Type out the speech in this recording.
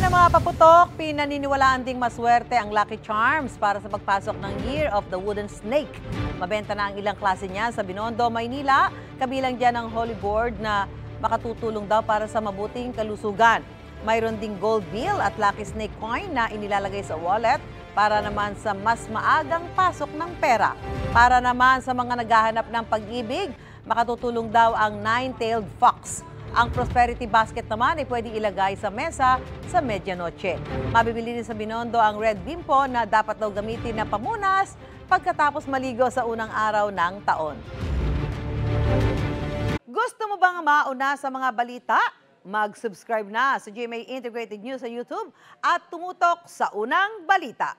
ng mga paputok, pinaniniwalaan ding maswerte ang Lucky Charms para sa pagpasok ng Year of the Wooden Snake. Mabenta na ang ilang klase niya sa Binondo, Maynila. Kabilang dyan ang Holy Board na makatutulong daw para sa mabuting kalusugan. Mayroon ding gold bill at Lucky Snake coin na inilalagay sa wallet para naman sa mas maagang pasok ng pera. Para naman sa mga naghahanap ng pag-ibig, makatutulong daw ang Nine-Tailed Fox. Ang prosperity basket naman ay pwedeng ilagay sa mesa sa medianoche. Mabibili din sa Binondo ang red bimpo na dapat daw gamitin na pamunas pagkatapos maligo sa unang araw ng taon. Gusto mo bang mauna sa mga balita? Mag-subscribe na sa GMA Integrated News sa YouTube at tumutok sa unang balita.